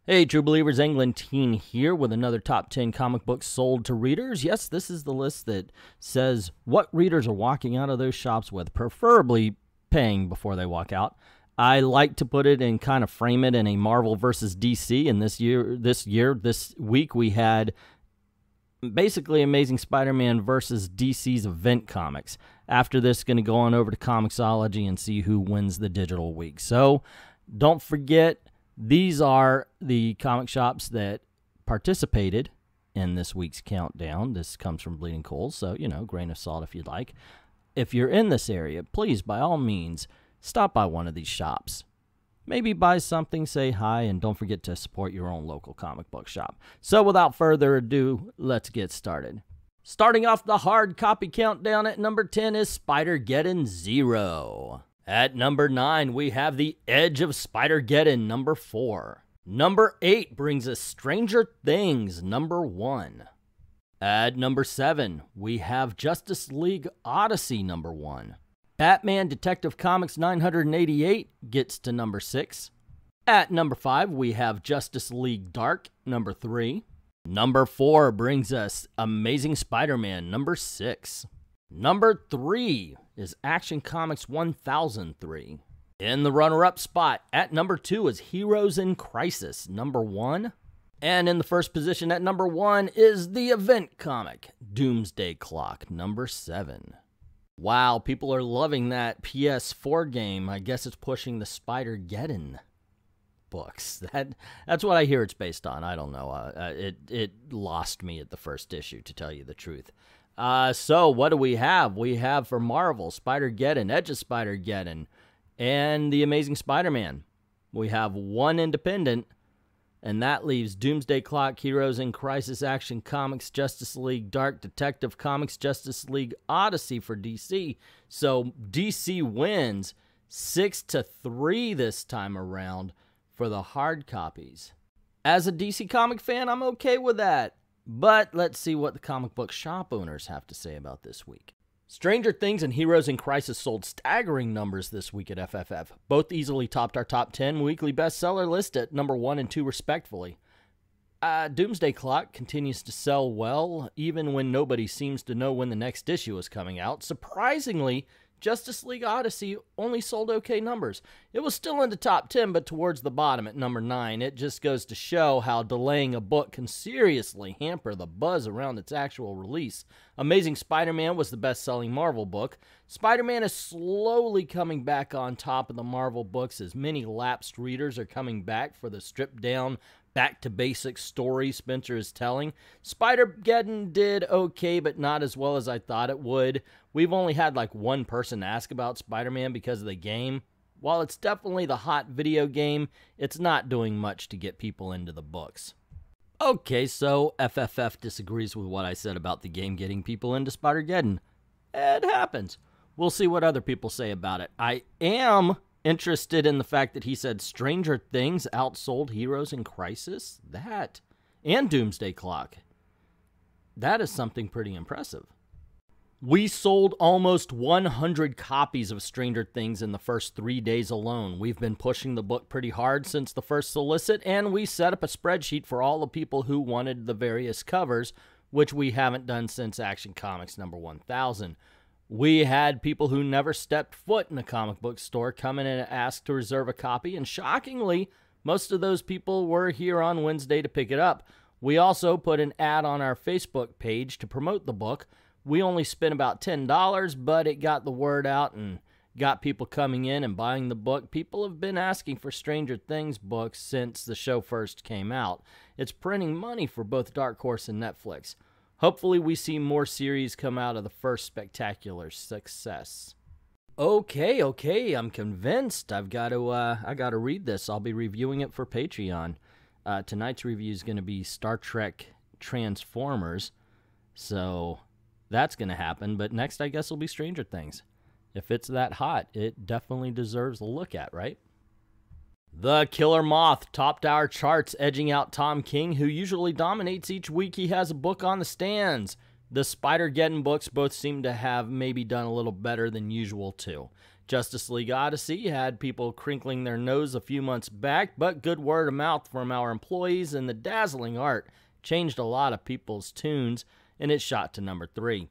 Hey, true believers, Englentine here with another top 10 comic books sold to readers. Yes, this is the list that says what readers are walking out of those shops with, preferably paying before they walk out. I like to put it and kind of frame it in a Marvel versus DC. And this week, we had basically Amazing Spider-Man versus DC's event comics. After this, going to go on over to Comixology and see who wins the digital week. So don't forget, these are the comic shops that participated in this week's countdown. This comes from Bleeding Coals, so, grain of salt if you'd like. If you're in this area, please, by all means, stop by one of these shops. Maybe buy something, say hi, and don't forget to support your own local comic book shop. So without further ado, let's get started. Starting off the hard copy countdown at number 10 is Spider-Geddon Zero. At number 9, we have The Edge of Spider-Geddon, number 4. Number 8 brings us Stranger Things, number 1. At number 7, we have Justice League Odyssey, number 1. Batman Detective Comics 988 gets to number 6. At number 5, we have Justice League Dark, number 3. Number 4 brings us Amazing Spider-Man, number 6. Number 3 is Action Comics 1003. In the runner-up spot, at number 2 is Heroes in Crisis, number 1. And in the first position at number 1 is the event comic, Doomsday Clock, number 7. Wow, people are loving that PS4 game. I guess it's pushing the Spider-Geddon books. That's what I hear it's based on. I don't know. It lost me at the first issue, to tell you the truth. So what do we have? We have for Marvel, Spider-Geddon, Edge of Spider-Geddon, and The Amazing Spider-Man. We have one independent, and that leaves Doomsday Clock, Heroes in Crisis, Action Comics, Justice League Dark, Detective Comics, Justice League Odyssey for DC. So DC wins 6-3 this time around for the hard copies. As a DC comic fan, I'm okay with that. But let's see what the comic book shop owners have to say about this week. Stranger Things and Heroes in Crisis sold staggering numbers this week at FFF. Both easily topped our top 10 weekly bestseller list at number 1 and 2 respectively. Doomsday Clock continues to sell well, even when nobody seems to know when the next issue is coming out. Surprisingly, Justice League Odyssey only sold okay numbers. It was still in the top 10, but towards the bottom at number 9. It just goes to show how delaying a book can seriously hamper the buzz around its actual release. Amazing Spider-Man was the best-selling Marvel book. Spider-Man is slowly coming back on top of the Marvel books as many lapsed readers are coming back for the stripped-down, back-to-basics story Spencer is telling. Spider-Geddon did okay, but not as well as I thought it would. We've only had like one person ask about Spider-Man because of the game. While it's definitely the hot video game, it's not doing much to get people into the books. Okay, so FFF disagrees with what I said about the game getting people into Spider-Geddon. It happens. We'll see what other people say about it. I am interested in the fact that he said Stranger Things outsold Heroes in Crisis. That and Doomsday Clock. That is something pretty impressive. We sold almost 100 copies of Stranger Things in the first 3 days alone. We've been pushing the book pretty hard since the first solicit, and we set up a spreadsheet for all the people who wanted the various covers, which we haven't done since Action Comics number 1000. We had people who never stepped foot in a comic book store come in and ask to reserve a copy, and shockingly, most of those people were here on Wednesday to pick it up. We also put an ad on our Facebook page to promote the book. We only spent about $10, but it got the word out and got people coming in and buying the book. People have been asking for Stranger Things books since the show first came out. It's printing money for both Dark Horse and Netflix. Hopefully we see more series come out of the first spectacular success. Okay, I'm convinced. I gotta read this. I'll be reviewing it for Patreon. Tonight's review is going to be Star Trek Transformers, so that's going to happen. But next, I guess, will be Stranger Things. If it's that hot, it definitely deserves a look at, right? The Killer Moth topped our charts, edging out Tom King, who usually dominates each week he has a book on the stands. The Spider-Geddon books both seem to have maybe done a little better than usual, too. Justice League Odyssey had people crinkling their nose a few months back, but good word of mouth from our employees and the dazzling art changed a lot of people's tunes, and it shot to number 3.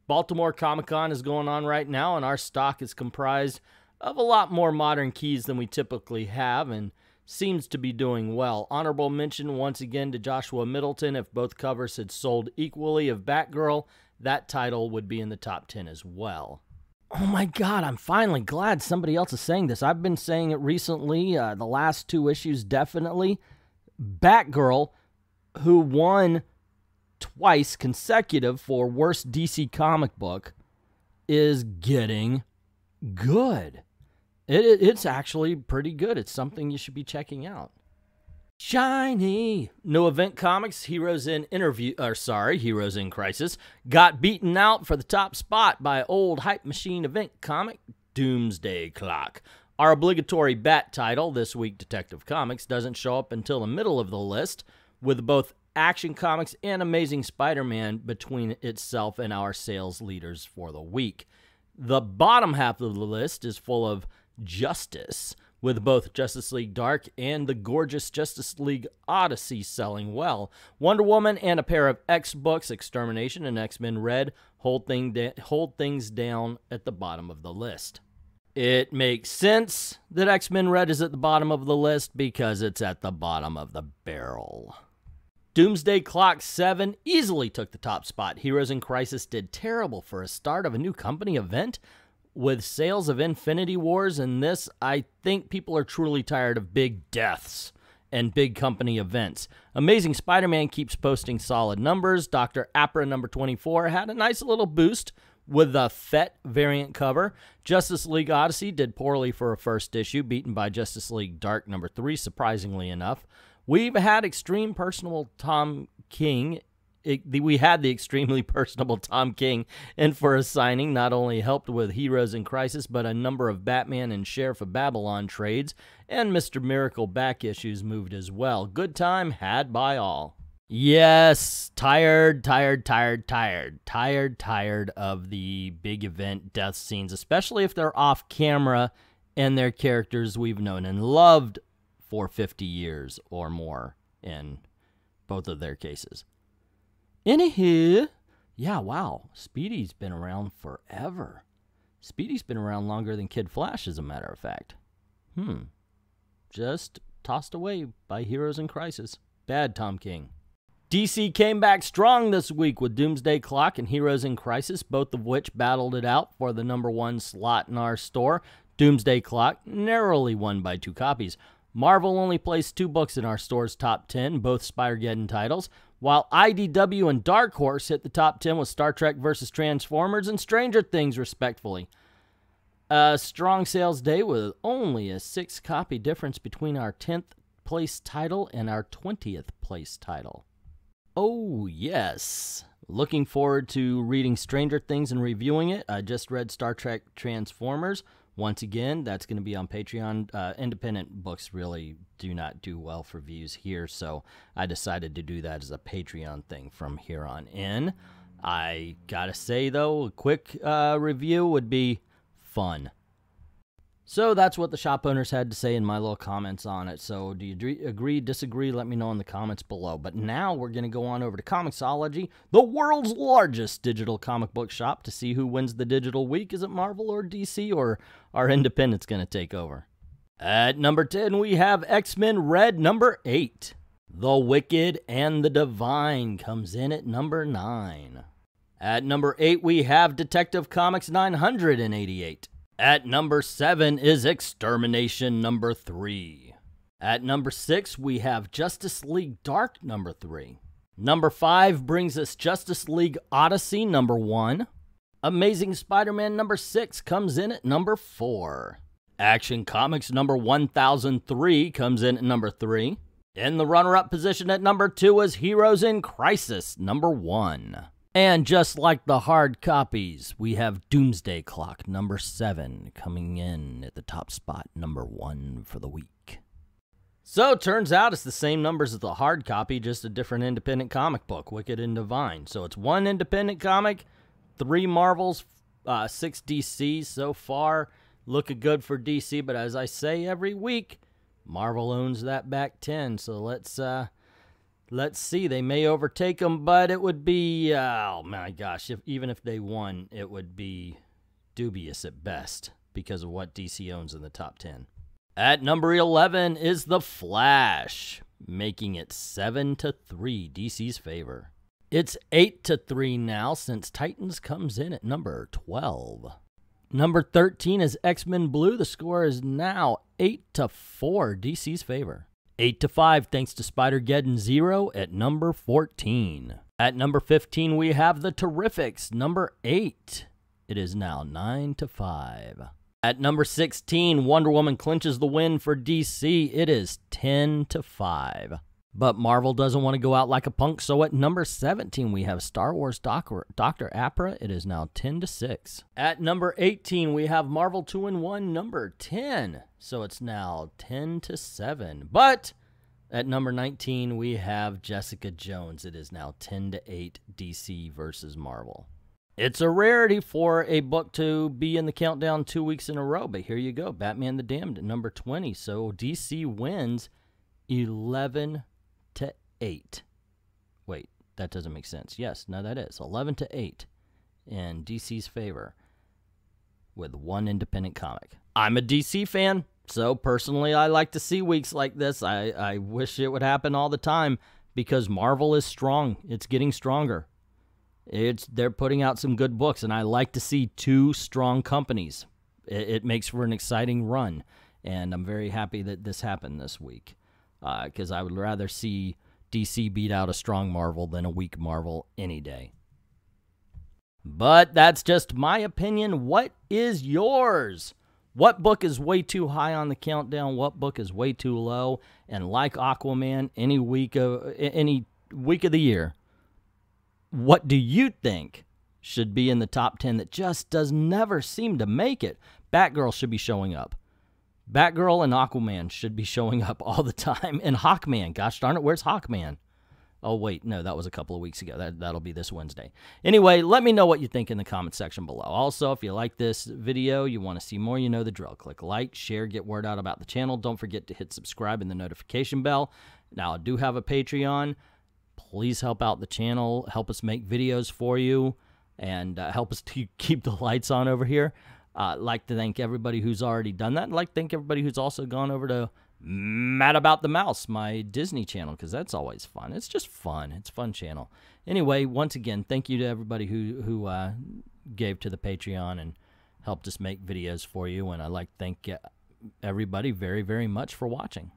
Baltimore Comic-Con is going on right now, and our stock is comprised of a lot more modern keys than we typically have, and seems to be doing well. Honorable mention once again to Joshua Middleton. If both covers had sold equally of Batgirl, that title would be in the top 10 as well. Oh my God, I'm finally glad somebody else is saying this. I've been saying it recently, the last 2 issues definitely. Batgirl, who won twice consecutive for worst DC comic book, is getting good. It's actually pretty good. It's something you should be checking out. Shiny! New Event Comics, Heroes in Crisis, got beaten out for the top spot by old hype machine event comic, Doomsday Clock. Our obligatory Bat title, this week Detective Comics, doesn't show up until the middle of the list, with both Action Comics and Amazing Spider-Man between itself and our sales leaders for the week. The bottom half of the list is full of Justice, with both Justice League Dark and the gorgeous Justice League Odyssey selling well. Wonder Woman and a pair of X books, Extermination and X-Men Red, hold things down at the bottom of the list. It makes sense that X-Men Red is at the bottom of the list because it's at the bottom of the barrel. Doomsday Clock 7 easily took the top spot. Heroes in Crisis did terrible for a start of a new company event. With sales of Infinity Wars and this, I think people are truly tired of big deaths and big company events. Amazing Spider-Man keeps posting solid numbers. Dr. Apra number 24 had a nice little boost with the FET variant cover. Justice League Odyssey did poorly for a first issue, beaten by Justice League Dark number 3, surprisingly enough. We've had extreme personal Tom King. We had the extremely personable Tom King in for a signing, not only helped with Heroes in Crisis, but a number of Batman and Sheriff of Babylon trades, and Mr. Miracle back issues moved as well. Good time had by all. Yes, tired of the big event death scenes, especially if they're off camera and they're characters we've known and loved for 50 years or more in both of their cases. Anywho, yeah, wow, Speedy's been around forever. Speedy's been around longer than Kid Flash, as a matter of fact. Just tossed away by Heroes in Crisis. Bad Tom King. DC came back strong this week with Doomsday Clock and Heroes in Crisis, both of which battled it out for the #1 slot in our store. Doomsday Clock narrowly won by 2 copies. Marvel only placed 2 books in our store's top 10, both Spider-Geddon titles, while IDW and Dark Horse hit the top 10 with Star Trek vs. Transformers and Stranger Things, respectively. A strong sales day with only a 6-copy difference between our 10th place title and our 20th place title. Oh, yes. Looking forward to reading Stranger Things and reviewing it. I just read Star Trek Transformers. Once again, that's going to be on Patreon. Independent books really do not do well for views here, so I decided to do that as a Patreon thing from here on in. I gotta say, though, a quick review would be fun. So that's what the shop owners had to say in my little comments on it. So do you agree, disagree? Let me know in the comments below. But now we're going to go on over to Comixology, the world's largest digital comic book shop, to see who wins the digital week. Is it Marvel or DC, or are independents going to take over? At number 10, we have X-Men Red number 8. The Wicked and the Divine comes in at number 9. At number 8, we have Detective Comics 988. At number 7 is Extermination number 3. At number 6, we have Justice League Dark number 3. Number 5 brings us Justice League Odyssey number 1. Amazing Spider-Man number 6 comes in at number 4. Action Comics number 1003 comes in at number 3. In the runner-up position at number 2 is Heroes in Crisis number 1. And just like the hard copies, we have Doomsday Clock number 7 coming in at the top spot, number 1 for the week. So it turns out it's the same numbers as the hard copy, just a different independent comic book, Wicked and Divine. So it's 1 independent comic, 3 Marvels, 6 DCs so far. looking good for DC, but as I say every week, Marvel owns that back 10, so let's see. They may overtake them, but it would be, oh my gosh, even if they won, it would be dubious at best because of what DC owns in the top 10. At number 11 is The Flash, making it 7-3 DC's favor. It's 8-3 now since Titans comes in at number 12. Number 13 is X-Men Blue. The score is now 8-4 DC's favor. 8-5 thanks to Spider-Geddon Zero at number 14. At number 15 we have The Terrifics, number 8. It is now 9-5. At number 16, Wonder Woman clinches the win for DC. It is 10-5. But Marvel doesn't want to go out like a punk, so at number 17, we have Star Wars Dr. Aphra. It is now 10-6. At number 18, we have Marvel 2-in-1, number 10. So it's now 10-7. But at number 19, we have Jessica Jones. It is now 10-8 DC versus Marvel. It's a rarity for a book to be in the countdown 2 weeks in a row, but here you go. Batman the Damned at number 20. So DC wins 11-8. Wait, that doesn't make sense. Yes, no, that is 11-8 in DC's favor with one independent comic. I'm a DC fan, so personally I like to see weeks like this. I wish it would happen all the time because Marvel is strong. It's getting stronger. They're putting out some good books, and I like to see two strong companies. It makes for an exciting run, and I'm very happy that this happened this week because I would rather see DC beat out a strong Marvel than a weak Marvel any day. But that's just my opinion. What is yours? What book is way too high on the countdown? What book is way too low? And like Aquaman, any week of the year, what do you think should be in the top 10 that just does never seem to make it? Batgirl should be showing up. Batgirl and Aquaman should be showing up all the time. And Hawkman, gosh darn it, where's Hawkman? Oh, wait, no, that was a couple of weeks ago. That'll be this Wednesday. Anyway, let me know what you think in the comment section below. Also, if you like this video, you want to see more, you know the drill. Click like, share, get word out about the channel. Don't forget to hit subscribe and the notification bell. Now, I do have a Patreon. Please help out the channel, help us make videos for you, and help us to keep the lights on over here. I'd like to thank everybody who's already done that. I'd like to thank everybody who's also gone over to Mad About the Mouse, my Disney channel, because that's always fun. It's just fun. It's a fun channel. Anyway, once again, thank you to everybody who gave to the Patreon and helped us make videos for you, and I'd like to thank everybody very, very much for watching.